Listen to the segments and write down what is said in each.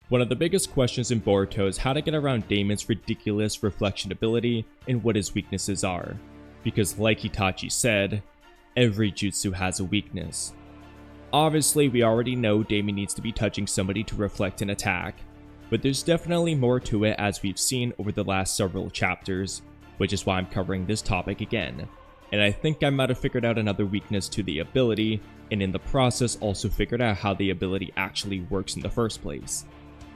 One of the biggest questions in Boruto is how to get around Daemon's ridiculous reflection ability and what his weaknesses are. Because like Itachi said, every jutsu has a weakness. Obviously, we already know Daemon needs to be touching somebody to reflect an attack, but there's definitely more to it as we've seen over the last several chapters, which is why I'm covering this topic again. And I think I might have figured out another weakness to the ability, and in the process also figured out how the ability actually works in the first place.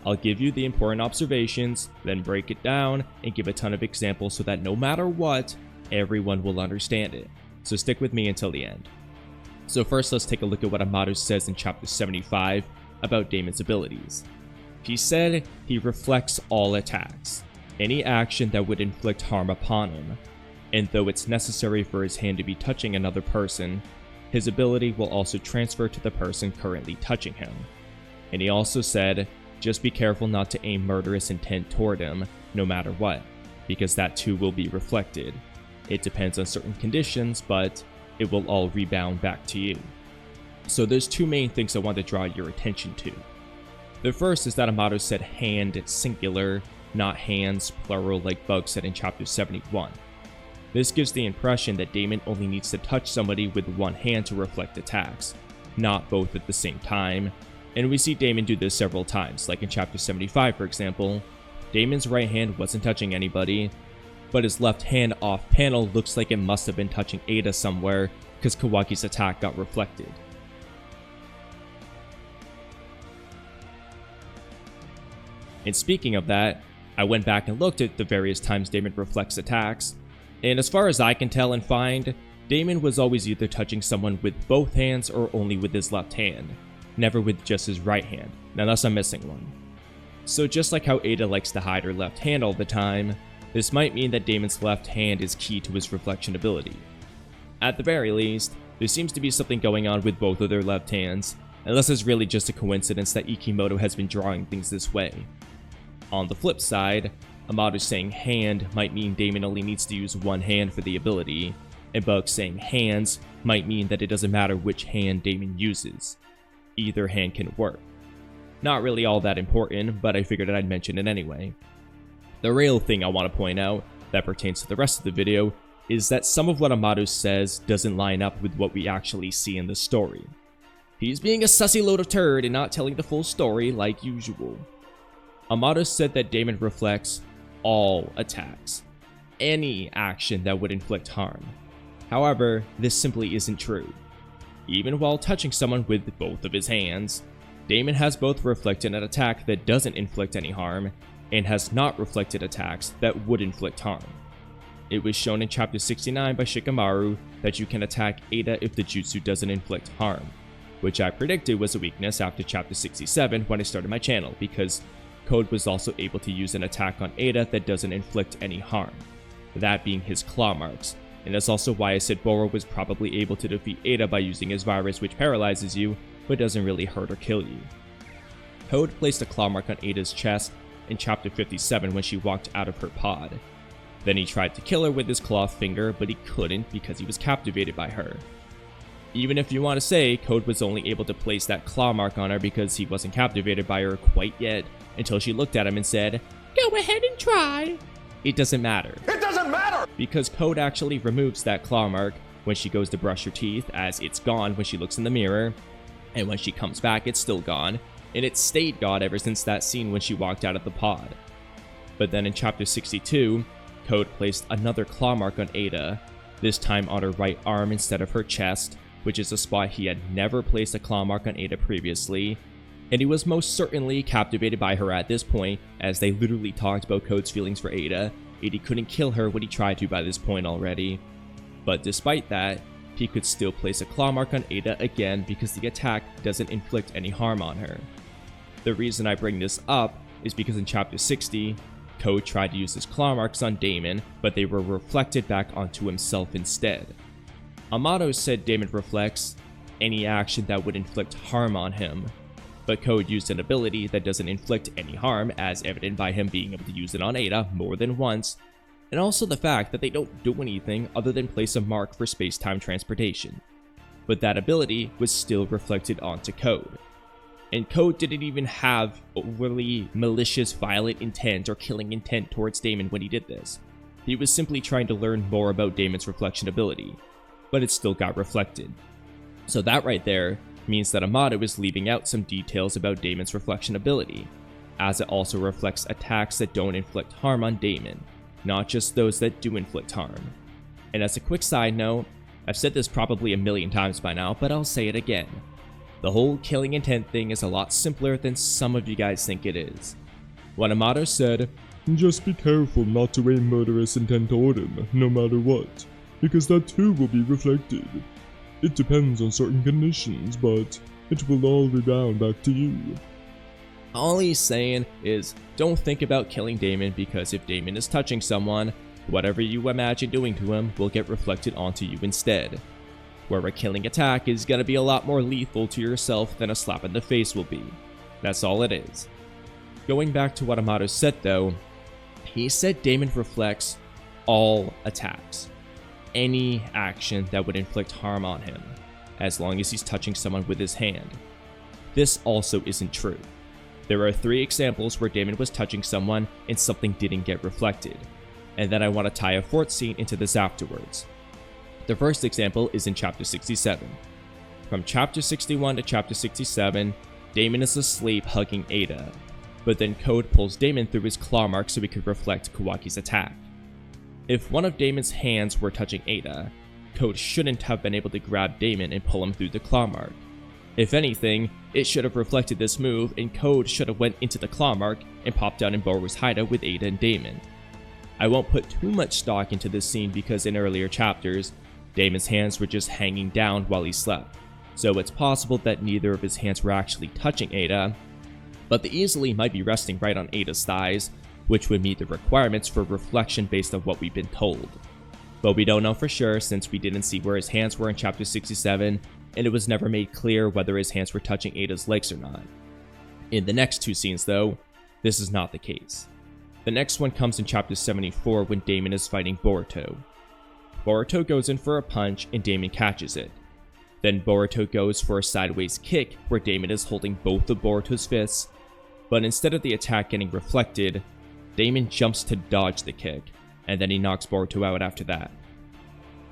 I'll give you the important observations, then break it down, and give a ton of examples so that no matter what, everyone will understand it. So stick with me until the end. So first, let's take a look at what Amado says in chapter 75 about Daemon's abilities. He said he reflects all attacks, any action that would inflict harm upon him, and though it's necessary for his hand to be touching another person, his ability will also transfer to the person currently touching him. And he also said, just be careful not to aim murderous intent toward him, no matter what, because that too will be reflected. It depends on certain conditions, but it will all rebound back to you. So there's two main things I want to draw your attention to. The first is that Amado said hand singular, not hands plural like Bug said in chapter 71. This gives the impression that Daemon only needs to touch somebody with one hand to reflect attacks, not both at the same time. And we see Daemon do this several times, like in chapter 75 for example. Daemon's right hand wasn't touching anybody, but his left hand off panel looks like it must have been touching Eida somewhere because Kawaki's attack got reflected. And speaking of that, I went back and looked at the various times Daemon reflects attacks, and as far as I can tell and find, Daemon was always either touching someone with both hands or only with his left hand, never with just his right hand, unless I'm missing one. So just like how Eida likes to hide her left hand all the time, this might mean that Daemon's left hand is key to his reflection ability. At the very least, there seems to be something going on with both of their left hands, unless it's really just a coincidence that Ikimoto has been drawing things this way. On the flip side, Amado saying hand might mean Daemon only needs to use one hand for the ability, and Bug saying hands might mean that it doesn't matter which hand Daemon uses. Either hand can work. Not really all that important, but I figured I'd mention it anyway. The real thing I want to point out that pertains to the rest of the video is that some of what Amado says doesn't line up with what we actually see in the story. He's being a sussy load of turd and not telling the full story like usual. Amado said that Daemon reflects all attacks, any action that would inflict harm. However, this simply isn't true. Even while touching someone with both of his hands, Daemon has both reflected an attack that doesn't inflict any harm, and has not reflected attacks that would inflict harm. It was shown in chapter 69 by Shikamaru that you can attack Eida if the jutsu doesn't inflict harm, which I predicted was a weakness after chapter 67 when I started my channel, because Code was also able to use an attack on Eida that doesn't inflict any harm, that being his claw marks, and that's also why I said Boro was probably able to defeat Eida by using his virus, which paralyzes you, but doesn't really hurt or kill you. Code placed a claw mark on Eida's chest in chapter 57 when she walked out of her pod. Then he tried to kill her with his claw finger, but he couldn't because he was captivated by her. Even if you want to say Code was only able to place that claw mark on her because he wasn't captivated by her quite yet, until she looked at him and said, "Go ahead and try." It doesn't matter. It doesn't matter! Because Code actually removes that claw mark when she goes to brush her teeth, as it's gone when she looks in the mirror, and when she comes back it's still gone, and it stayed gone ever since that scene when she walked out of the pod. But then in chapter 62, Code placed another claw mark on Eida, this time on her right arm instead of her chest, which is a spot he had never placed a claw mark on Eida previously, and he was most certainly captivated by her at this point, as they literally talked about Code's feelings for Eida, and he couldn't kill her when he tried to by this point already. But despite that, he could still place a claw mark on Eida again because the attack doesn't inflict any harm on her. The reason I bring this up is because in chapter 60, Code tried to use his claw marks on Daemon, but they were reflected back onto himself instead. Amado said Daemon reflects any action that would inflict harm on him, but Code used an ability that doesn't inflict any harm, as evident by him being able to use it on Eida more than once, and also the fact that they don't do anything other than place a mark for space-time transportation. But that ability was still reflected onto Code. And Code didn't even have overly malicious, violent intent or killing intent towards Daemon when he did this. He was simply trying to learn more about Daemon's reflection ability, but it still got reflected. So that right there means that Amado is leaving out some details about Daemon's reflection ability, as it also reflects attacks that don't inflict harm on Daemon, not just those that do inflict harm. And as a quick side note, I've said this probably a million times by now, but I'll say it again. The whole killing intent thing is a lot simpler than some of you guys think it is. What Amado said, "Just be careful not to aim murderous intent toward him, no matter what, because that too will be reflected. It depends on certain conditions, but it will all rebound back to you." All he's saying is, don't think about killing Daemon, because if Daemon is touching someone, whatever you imagine doing to him will get reflected onto you instead. Where a killing attack is going to be a lot more lethal to yourself than a slap in the face will be. That's all it is. Going back to what Amado said though, he said Daemon reflects all attacks. Any action that would inflict harm on him, as long as he's touching someone with his hand. This also isn't true. There are 3 examples where Daemon was touching someone and something didn't get reflected, and then I want to tie a 4th scene into this afterwards. The first example is in Chapter 67. From Chapter 61 to Chapter 67, Daemon is asleep hugging Eida, but then Code pulls Daemon through his claw mark so he could reflect Kawaki's attack. If one of Daemon's hands were touching Eida, Code shouldn't have been able to grab Daemon and pull him through the claw mark. If anything, it should have reflected this move, and Code should have went into the claw mark and popped down in Boruto's hideout with Eida and Daemon. I won't put too much stock into this scene because in earlier chapters, Daemon's hands were just hanging down while he slept, so it's possible that neither of his hands were actually touching Eida, but they easily might be resting right on Eida's thighs, which would meet the requirements for reflection based on what we've been told. But we don't know for sure since we didn't see where his hands were in Chapter 67, and it was never made clear whether his hands were touching Eida's legs or not. In the next 2 scenes though, this is not the case. The next one comes in Chapter 74 when Daemon is fighting Boruto. Boruto goes in for a punch and Daemon catches it. Then Boruto goes for a sideways kick where Daemon is holding both of Boruto's fists, but instead of the attack getting reflected, Daemon jumps to dodge the kick, and then he knocks Boruto out after that.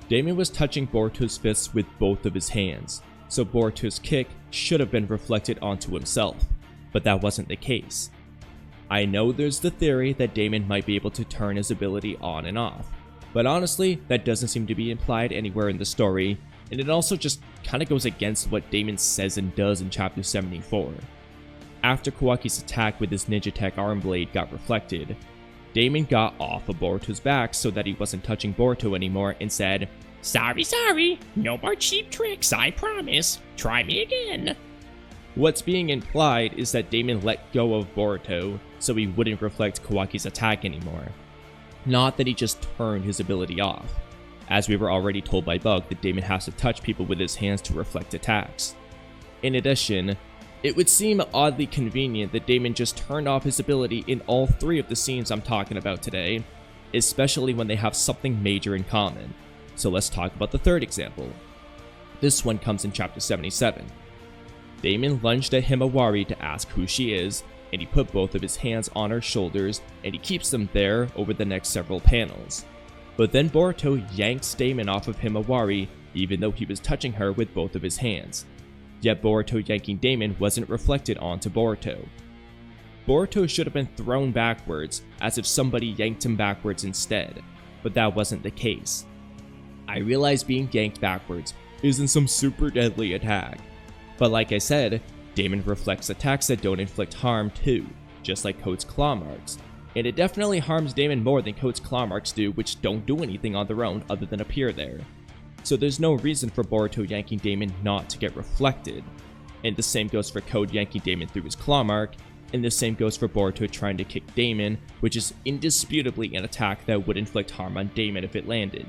Daemon was touching Boruto's fists with both of his hands, so Boruto's kick should have been reflected onto himself, but that wasn't the case. I know there's the theory that Daemon might be able to turn his ability on and off, but honestly, that doesn't seem to be implied anywhere in the story, and it also just kinda goes against what Daemon says and does in Chapter 74. After Kawaki's attack with his Ninja Tech arm blade got reflected, Daemon got off of Boruto's back so that he wasn't touching Boruto anymore and said, sorry, no more cheap tricks, I promise, try me again." What's being implied is that Daemon let go of Boruto so he wouldn't reflect Kawaki's attack anymore. Not that he just turned his ability off, as we were already told by Bug that Daemon has to touch people with his hands to reflect attacks. In addition, it would seem oddly convenient that Daemon just turned off his ability in all 3 of the scenes I'm talking about today, especially when they have something major in common. So let's talk about the 3rd example. This one comes in Chapter 77. Daemon lunged at Himawari to ask who she is, and he put both of his hands on her shoulders, and he keeps them there over the next several panels. But then Boruto yanks Daemon off of Himawari, even though he was touching her with both of his hands. Yet Boruto yanking Daemon wasn't reflected onto Boruto. Boruto should have been thrown backwards, as if somebody yanked him backwards instead, but that wasn't the case. I realize being yanked backwards isn't some super deadly attack, but like I said, Daemon reflects attacks that don't inflict harm too, just like Code's claw marks, and it definitely harms Daemon more than Code's claw marks do, which don't do anything on their own other than appear there. So there's no reason for Boruto yanking Daemon not to get reflected, and the same goes for Code yanking Daemon through his claw mark, and the same goes for Boruto trying to kick Daemon, which is indisputably an attack that would inflict harm on Daemon if it landed.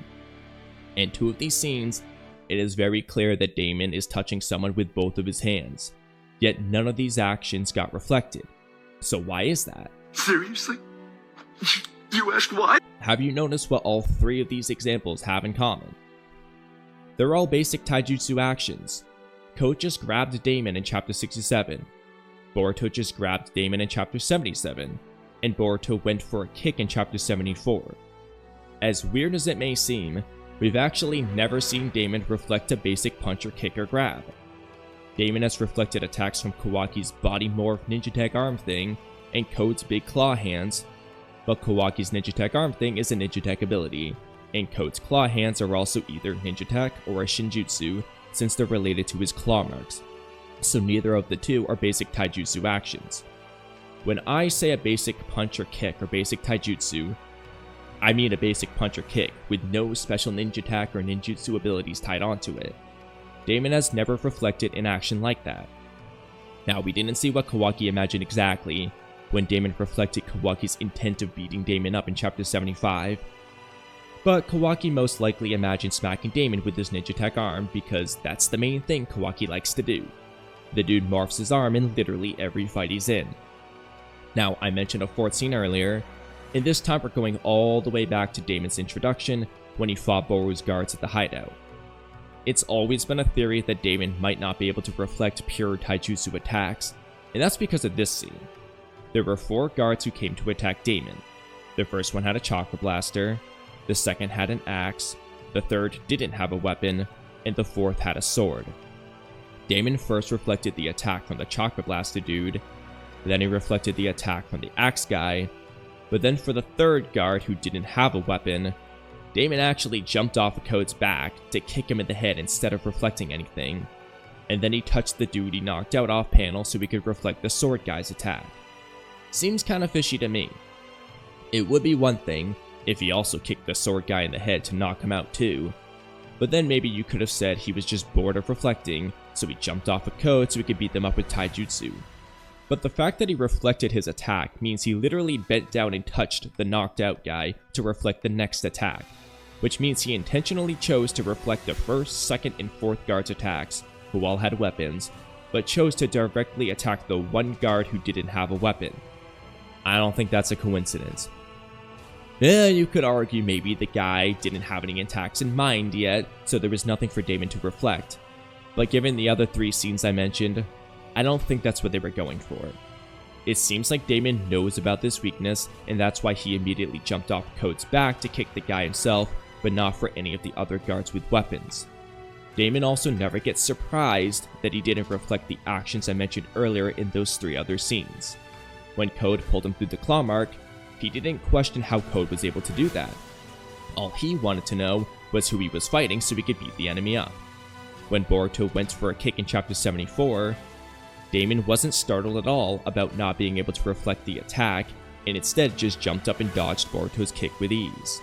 In 2 of these scenes, it is very clear that Daemon is touching someone with both of his hands, yet none of these actions got reflected. So why is that? Seriously? You asked why? Have you noticed what all 3 of these examples have in common? They're all basic taijutsu actions. Code just grabbed Daemon in Chapter 67. Boruto just grabbed Daemon in Chapter 77, and Boruto went for a kick in Chapter 74. As weird as it may seem, we've actually never seen Daemon reflect a basic punch or kick or grab. Daemon has reflected attacks from Kawaki's body morph ninja tech arm thing and Code's big claw hands, but Kawaki's ninja tech arm thing is a ninja tech ability, and Code's claw hands are also either ninja tech or a shinjutsu since they're related to his claw marks, so neither of the two are basic taijutsu actions. When I say a basic punch or kick or basic taijutsu, I mean a basic punch or kick with no special ninja attack or ninjutsu abilities tied onto it. Daemon has never reflected an action like that. Now, we didn't see what Kawaki imagined exactly when Daemon reflected Kawaki's intent of beating Daemon up in Chapter 75, but Kawaki most likely imagined smacking Daemon with his ninja tech arm because that's the main thing Kawaki likes to do. The dude morphs his arm in literally every fight he's in. Now, I mentioned a fourth scene earlier, and this time we're going all the way back to Daemon's introduction when he fought Boru's guards at the hideout. It's always been a theory that Daemon might not be able to reflect pure taijutsu attacks, and that's because of this scene. There were 4 guards who came to attack Daemon. The first one had a chakra blaster, the second had an axe, the third didn't have a weapon, and the fourth had a sword. Daemon first reflected the attack from the chakra blaster dude, then he reflected the attack from the axe guy, but then for the third guard who didn't have a weapon, Daemon actually jumped off of Code's back to kick him in the head instead of reflecting anything, and then he touched the dude he knocked out off panel so he could reflect the sword guy's attack. Seems kinda fishy to me. It would be one thing if he also kicked the sword guy in the head to knock him out too, but then maybe you could have said he was just bored of reflecting, so he jumped off of Code so he could beat them up with taijutsu. But the fact that he reflected his attack means he literally bent down and touched the knocked out guy to reflect the next attack, which means he intentionally chose to reflect the first, second, and fourth guard's attacks, who all had weapons, but chose to directly attack the one guard who didn't have a weapon. I don't think that's a coincidence. You could argue maybe the guy didn't have any attacks in mind yet, so there was nothing for Daemon to reflect. But given the other 3 scenes I mentioned, I don't think that's what they were going for. It seems like Daemon knows about this weakness, and that's why he immediately jumped off Code's back to kick the guy himself, but not for any of the other guards with weapons. Daemon also never gets surprised that he didn't reflect the actions I mentioned earlier in those 3 other scenes. When Code pulled him through the claw mark, he didn't question how Code was able to do that. All he wanted to know was who he was fighting so he could beat the enemy up. When Boruto went for a kick in Chapter 74, Daemon wasn't startled at all about not being able to reflect the attack, and instead just jumped up and dodged Boruto's kick with ease.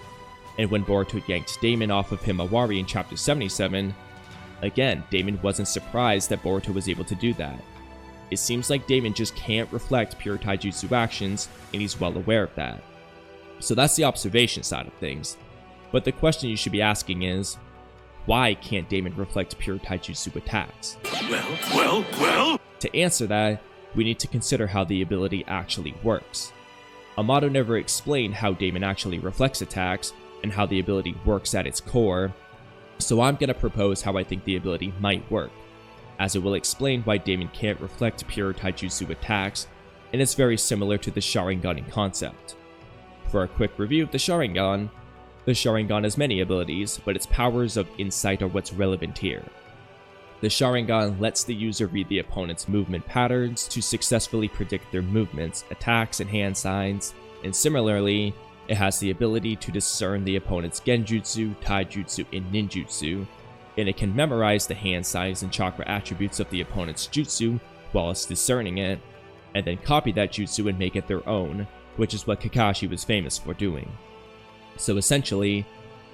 And when Boruto yanked Daemon off of Himawari in Chapter 77, again, Daemon wasn't surprised that Boruto was able to do that. It seems like Daemon just can't reflect pure taijutsu actions, and he's well aware of that. So that's the observation side of things. But the question you should be asking is, why can't Daemon reflect pure taijutsu attacks? Well. To answer that, we need to consider how the ability actually works. Amado never explained how Daemon actually reflects attacks, and how the ability works at its core, so I'm going to propose how I think the ability might work, as it will explain why Daemon can't reflect pure taijutsu attacks, and it's very similar to the Sharingan in concept. For a quick review of the Sharingan has many abilities, but its powers of insight are what's relevant here. The Sharingan lets the user read the opponent's movement patterns to successfully predict their movements, attacks, and hand signs, and similarly, it has the ability to discern the opponent's genjutsu, taijutsu, and ninjutsu, and it can memorize the hand signs and chakra attributes of the opponent's jutsu while it's discerning it, and then copy that jutsu and make it their own, which is what Kakashi was famous for doing. So essentially,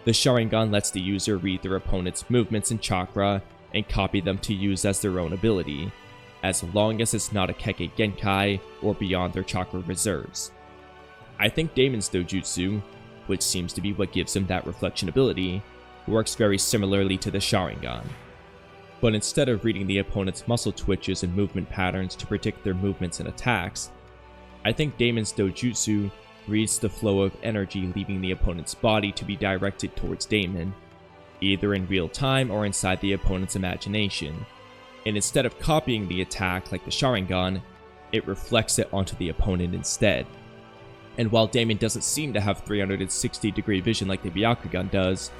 the Sharingan lets the user read their opponent's movements and chakra and copy them to use as their own ability, as long as it's not a Kekkei Genkai or beyond their chakra reserves. I think Daemon's dojutsu, which seems to be what gives him that reflection ability, works very similarly to the Sharingan. But instead of reading the opponent's muscle twitches and movement patterns to predict their movements and attacks, I think Daemon's dojutsu reads the flow of energy leaving the opponent's body to be directed towards Daemon, either in real time or inside the opponent's imagination, and instead of copying the attack like the Sharingan, it reflects it onto the opponent instead. And while Daemon doesn't seem to have 360-degree vision like the Byakugan does,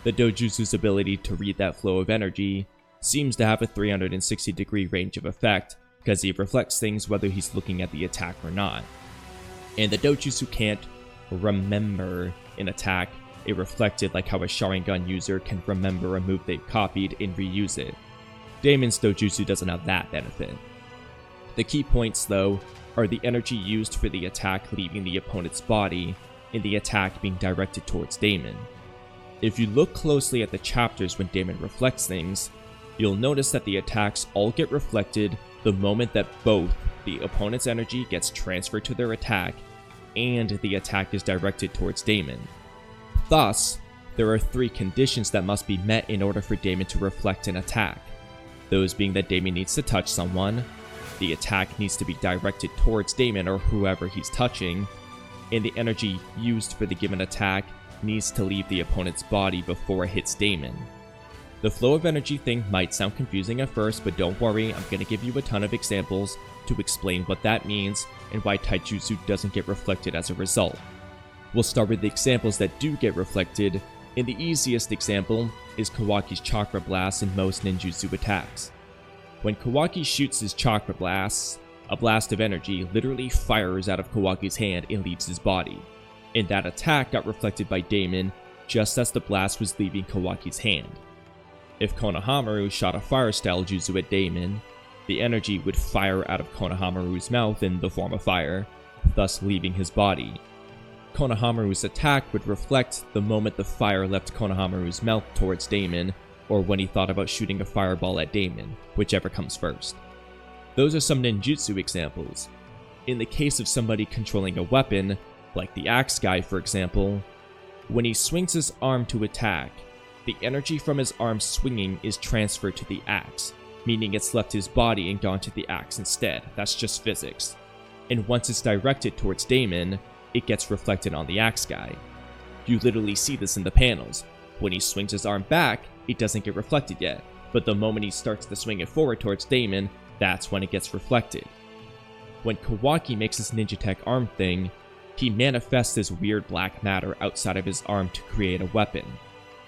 the Dojutsu's ability to read that flow of energy seems to have a 360-degree range of effect because he reflects things whether he's looking at the attack or not. And the Dojutsu can't remember an attack it reflected like how a Sharingan user can remember a move they've copied and reuse it. Daemon's Dojutsu doesn't have that benefit. The key points, though, are the energy used for the attack leaving the opponent's body, and the attack being directed towards Daemon. If you look closely at the chapters when Daemon reflects things, you'll notice that the attacks all get reflected the moment that both the opponent's energy gets transferred to their attack and the attack is directed towards Daemon. Thus, there are 3 conditions that must be met in order for Daemon to reflect an attack. Those being that Daemon needs to touch someone, the attack needs to be directed towards Daemon or whoever he's touching, and the energy used for the given attack needs to leave the opponent's body before it hits Daemon. The flow of energy thing might sound confusing at first, but don't worry, I'm going to give you a ton of examples to explain what that means and why taijutsu doesn't get reflected as a result. We'll start with the examples that do get reflected, and the easiest example is Kawaki's chakra blast in most ninjutsu attacks. When Kawaki shoots his chakra blasts, a blast of energy literally fires out of Kawaki's hand and leaves his body, and that attack got reflected by Daemon just as the blast was leaving Kawaki's hand. If Konohamaru shot a fire style jutsu at Daemon, the energy would fire out of Konohamaru's mouth in the form of fire, thus leaving his body. Konohamaru's attack would reflect the moment the fire left Konohamaru's mouth towards Daemon, or when he thought about shooting a fireball at Daemon, whichever comes first. Those are some ninjutsu examples. In the case of somebody controlling a weapon, like the axe guy for example, when he swings his arm to attack, the energy from his arm swinging is transferred to the axe, meaning it's left his body and gone to the axe instead. That's just physics. And once it's directed towards Daemon, it gets reflected on the axe guy. You literally see this in the panels. When he swings his arm back, it doesn't get reflected yet, but the moment he starts to swing it forward towards Daemon, that's when it gets reflected. When Kawaki makes his ninja tech arm thing, he manifests this weird black matter outside of his arm to create a weapon,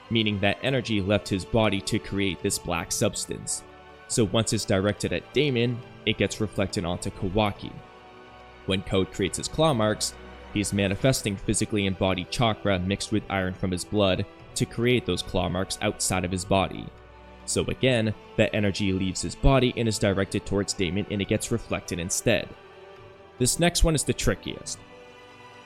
meaning that energy left his body to create this black substance. So once it's directed at Daemon, it gets reflected onto Kawaki. When Code creates his claw marks, he's manifesting physically embodied chakra mixed with iron from his blood to create those claw marks outside of his body. So again, that energy leaves his body and is directed towards Daemon and it gets reflected instead. This next one is the trickiest.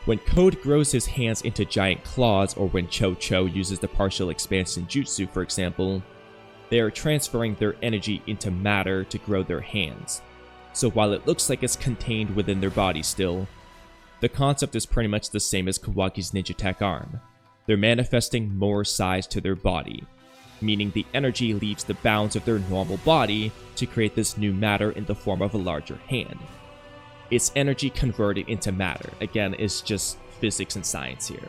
When Code grows his hands into giant claws, or when Cho uses the partial expansion jutsu for example, they are transferring their energy into matter to grow their hands. So while it looks like it's contained within their body still, the concept is pretty much the same as Kawaki's ninja tech arm. They're manifesting more size to their body, meaning the energy leaves the bounds of their normal body to create this new matter in the form of a larger hand. It's energy converted into matter. Again, it's just physics and science here.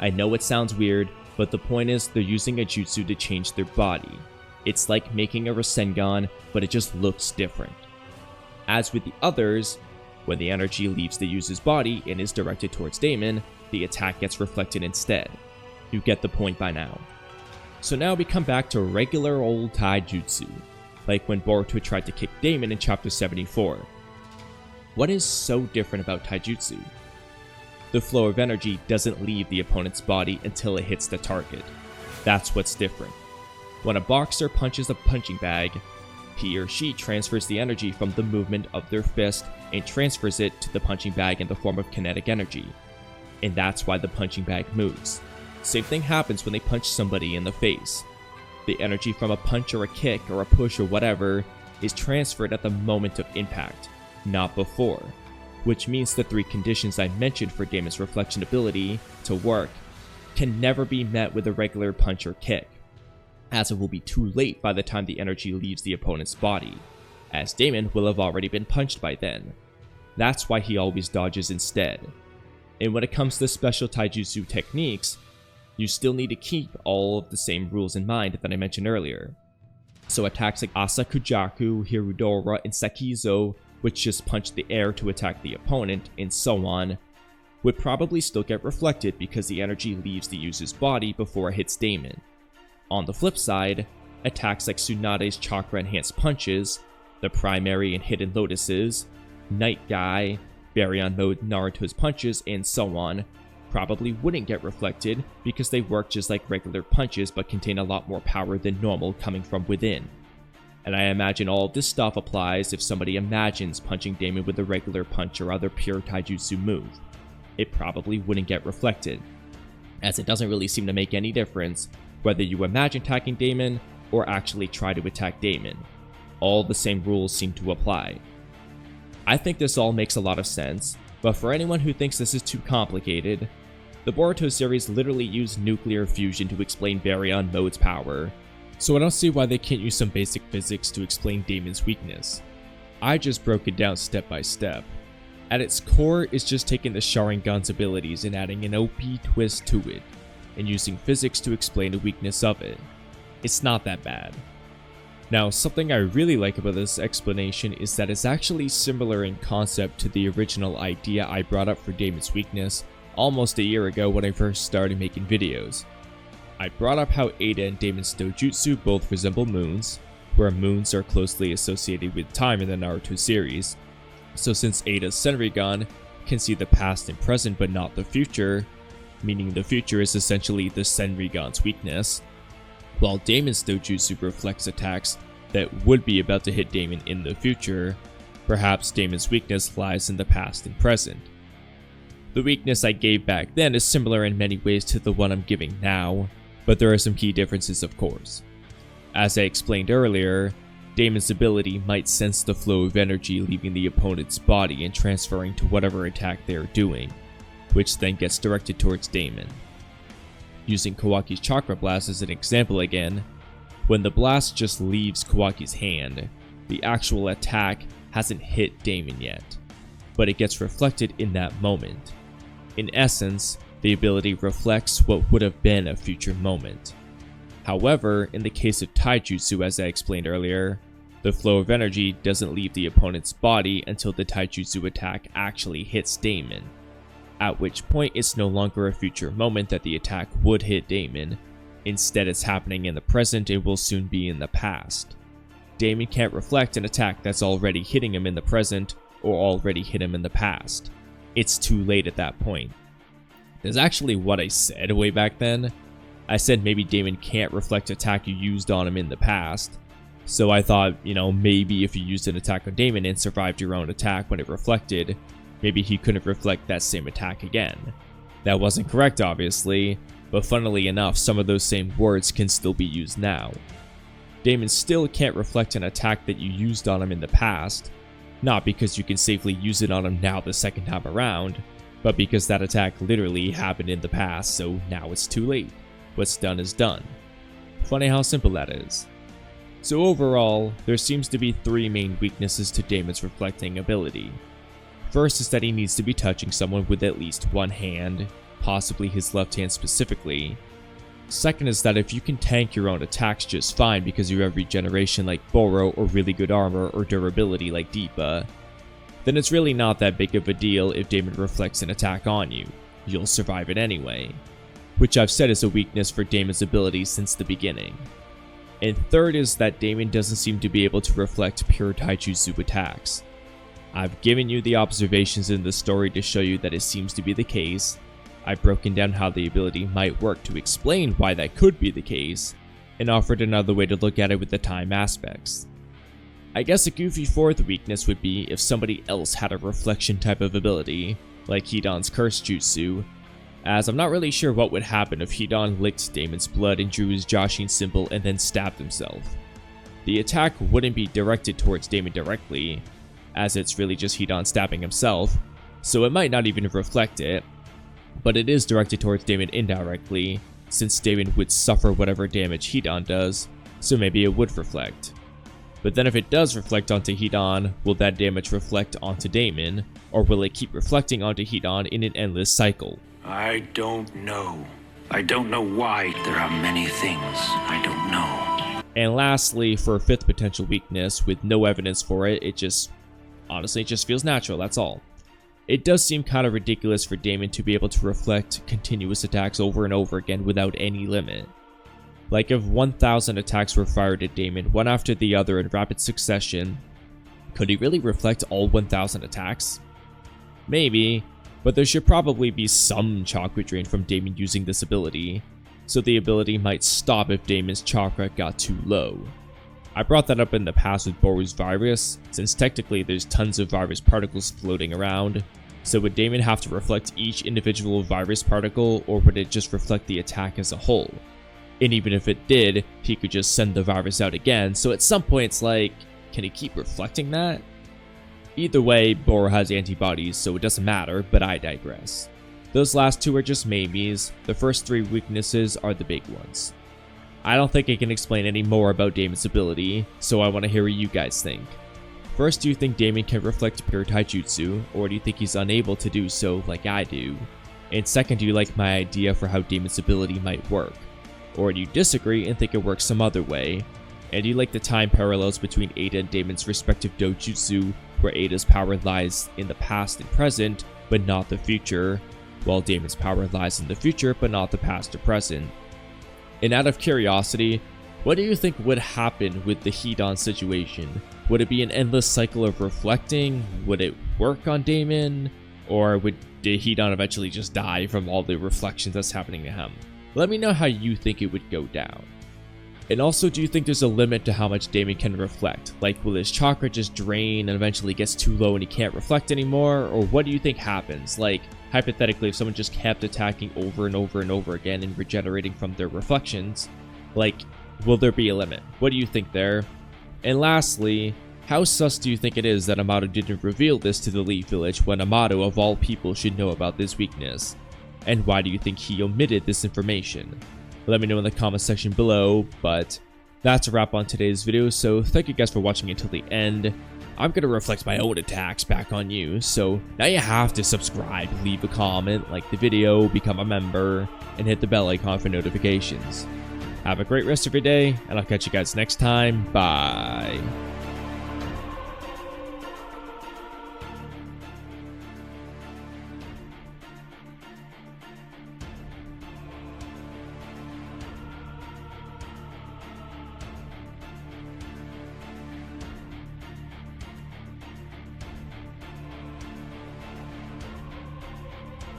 I know it sounds weird, but the point is they're using a jutsu to change their body. It's like making a Rasengan, but it just looks different. As with the others, when the energy leaves the user's body and is directed towards Daemon, the attack gets reflected instead. You get the point by now. So now we come back to regular old taijutsu, like when Boruto tried to kick Daemon in chapter 74. What is so different about taijutsu? The flow of energy doesn't leave the opponent's body until it hits the target. That's what's different. When a boxer punches a punching bag, he or she transfers the energy from the movement of their fist and transfers it to the punching bag in the form of kinetic energy. And that's why the punching bag moves. Same thing happens when they punch somebody in the face. The energy from a punch or a kick or a push or whatever is transferred at the moment of impact, not before, which means the 3 conditions I mentioned for Daemon's reflection ability to work can never be met with a regular punch or kick, as it will be too late by the time the energy leaves the opponent's body, as Daemon will have already been punched by then. That's why he always dodges instead. And when it comes to special taijutsu techniques, you still need to keep all of the same rules in mind that I mentioned earlier. So attacks like Asakujaku, Hirudora, and Sekizo which just punch the air to attack the opponent, and so on, would probably still get reflected because the energy leaves the user's body before it hits Daemon. On the flip side, attacks like Tsunade's chakra-enhanced punches, the primary and hidden lotuses, Night Guy, Baryon Mode Naruto's punches, and so on, probably wouldn't get reflected because they work just like regular punches but contain a lot more power than normal coming from within. And I imagine all of this stuff applies if somebody imagines punching Daemon with a regular punch or other pure taijutsu move. It probably wouldn't get reflected, as it doesn't really seem to make any difference whether you imagine attacking Daemon or actually try to attack Daemon. All the same rules seem to apply. I think this all makes a lot of sense, but for anyone who thinks this is too complicated, the Boruto series literally used nuclear fusion to explain Baryon Mode's power, so I don't see why they can't use some basic physics to explain Daemon's weakness. I just broke it down step by step. At its core, it's just taking the Sharingan's abilities and adding an OP twist to it, and using physics to explain the weakness of it. It's not that bad. Now, something I really like about this explanation is that it's actually similar in concept to the original idea I brought up for Daemon's weakness almost a year ago when I first started making videos. I brought up how Eida and Daemon's dojutsu both resemble moons, where moons are closely associated with time in the Naruto series. So since Eida's Senrigan can see the past and present but not the future, meaning the future is essentially the Senrigan's weakness, while Daemon's dojutsu reflects attacks that would be about to hit Daemon in the future, perhaps Daemon's weakness lies in the past and present. The weakness I gave back then is similar in many ways to the one I'm giving now, but there are some key differences of course. As I explained earlier, Daemon's ability might sense the flow of energy leaving the opponent's body and transferring to whatever attack they are doing, which then gets directed towards Daemon. Using Kawaki's chakra blast as an example again, when the blast just leaves Kawaki's hand, the actual attack hasn't hit Daemon yet, but it gets reflected in that moment. In essence, the ability reflects what would have been a future moment. However, in the case of taijutsu, as I explained earlier, the flow of energy doesn't leave the opponent's body until the taijutsu attack actually hits Daemon, at which point it's no longer a future moment that the attack would hit Daemon. Instead, it's happening in the present and will soon be in the past. Daemon can't reflect an attack that's already hitting him in the present or already hit him in the past. It's too late at that point. That's actually what I said way back then. I said maybe Daemon can't reflect attack you used on him in the past. So I thought, maybe if you used an attack on Daemon and survived your own attack when it reflected, maybe he couldn't reflect that same attack again. That wasn't correct, obviously, but funnily enough, some of those same words can still be used now. Daemon still can't reflect an attack that you used on him in the past, not because you can safely use it on him now the second time around, but because that attack literally happened in the past, so now it's too late. What's done is done. Funny how simple that is. So overall, there seems to be three main weaknesses to Daemon's reflecting ability. First is that he needs to be touching someone with at least one hand, possibly his left hand specifically. Second is that if you can tank your own attacks just fine because you have regeneration like Boro or really good armor or durability like Deepa, then it's really not that big of a deal if Daemon reflects an attack on you. You'll survive it anyway, which I've said is a weakness for Daemon's ability since the beginning. And third is that Daemon doesn't seem to be able to reflect pure taijutsu attacks. I've given you the observations in the story to show you that it seems to be the case. I've broken down how the ability might work to explain why that could be the case, and offered another way to look at it with the time aspects. I guess a goofy fourth weakness would be if somebody else had a reflection type of ability, like Hidan's curse jutsu, as I'm not really sure what would happen if Hidan licked Daemon's blood and drew his Joshin symbol and then stabbed himself. The attack wouldn't be directed towards Daemon directly, as it's really just Hidan stabbing himself, so it might not even reflect it, but it is directed towards Daemon indirectly, since Daemon would suffer whatever damage Hidan does, so maybe it would reflect. But then if it does reflect onto Hidan, will that damage reflect onto Daemon, or will it keep reflecting onto Hidan in an endless cycle? I don't know. I don't know why. There are many things I don't know. And lastly, for a fifth potential weakness, with no evidence for it, it just Honestly, it just feels natural, that's all. It does seem kind of ridiculous for Daemon to be able to reflect continuous attacks over and over again without any limit. Like if 1,000 attacks were fired at Daemon, one after the other in rapid succession, could he really reflect all 1,000 attacks? Maybe, but there should probably be some chakra drain from Daemon using this ability, so the ability might stop if Daemon's chakra got too low. I brought that up in the past with Boru's virus, since technically there's tons of virus particles floating around, so would Daemon have to reflect each individual virus particle, or would it just reflect the attack as a whole? And even if it did, he could just send the virus out again, so at some point it's like, can he keep reflecting that? Either way, Boru has antibodies, so it doesn't matter, but I digress. Those last two are just maybes. The first three weaknesses are the big ones. I don't think I can explain any more about Daemon's ability, so I want to hear what you guys think. First, do you think Daemon can reflect pure taijutsu, or do you think he's unable to do so like I do? And second, do you like my idea for how Daemon's ability might work? Or do you disagree and think it works some other way? And do you like the time parallels between Eida and Daemon's respective dojutsu, where Eida's power lies in the past and present, but not the future, while Daemon's power lies in the future, but not the past or present? And out of curiosity, what do you think would happen with the Hidan situation? Would it be an endless cycle of reflecting? Would it work on Daemon? Or would Hidan eventually just die from all the reflections that's happening to him? Let me know how you think it would go down. And also, do you think there's a limit to how much Daemon can reflect? Like, will his chakra just drain and eventually gets too low and he can't reflect anymore? Or what do you think happens? Like, hypothetically, if someone just kept attacking over and over and over again and regenerating from their reflections, like, will there be a limit? What do you think there? And lastly, how sus do you think it is that Amado didn't reveal this to the Leaf Village when Amado of all people should know about this weakness? And why do you think he omitted this information? Let me know in the comment section below, but that's a wrap on today's video, so thank you guys for watching until the end. I'm going to reflect my own attacks back on you, so now you have to subscribe, leave a comment, like the video, become a member, and hit the bell icon for notifications. Have a great rest of your day, and I'll catch you guys next time. Bye.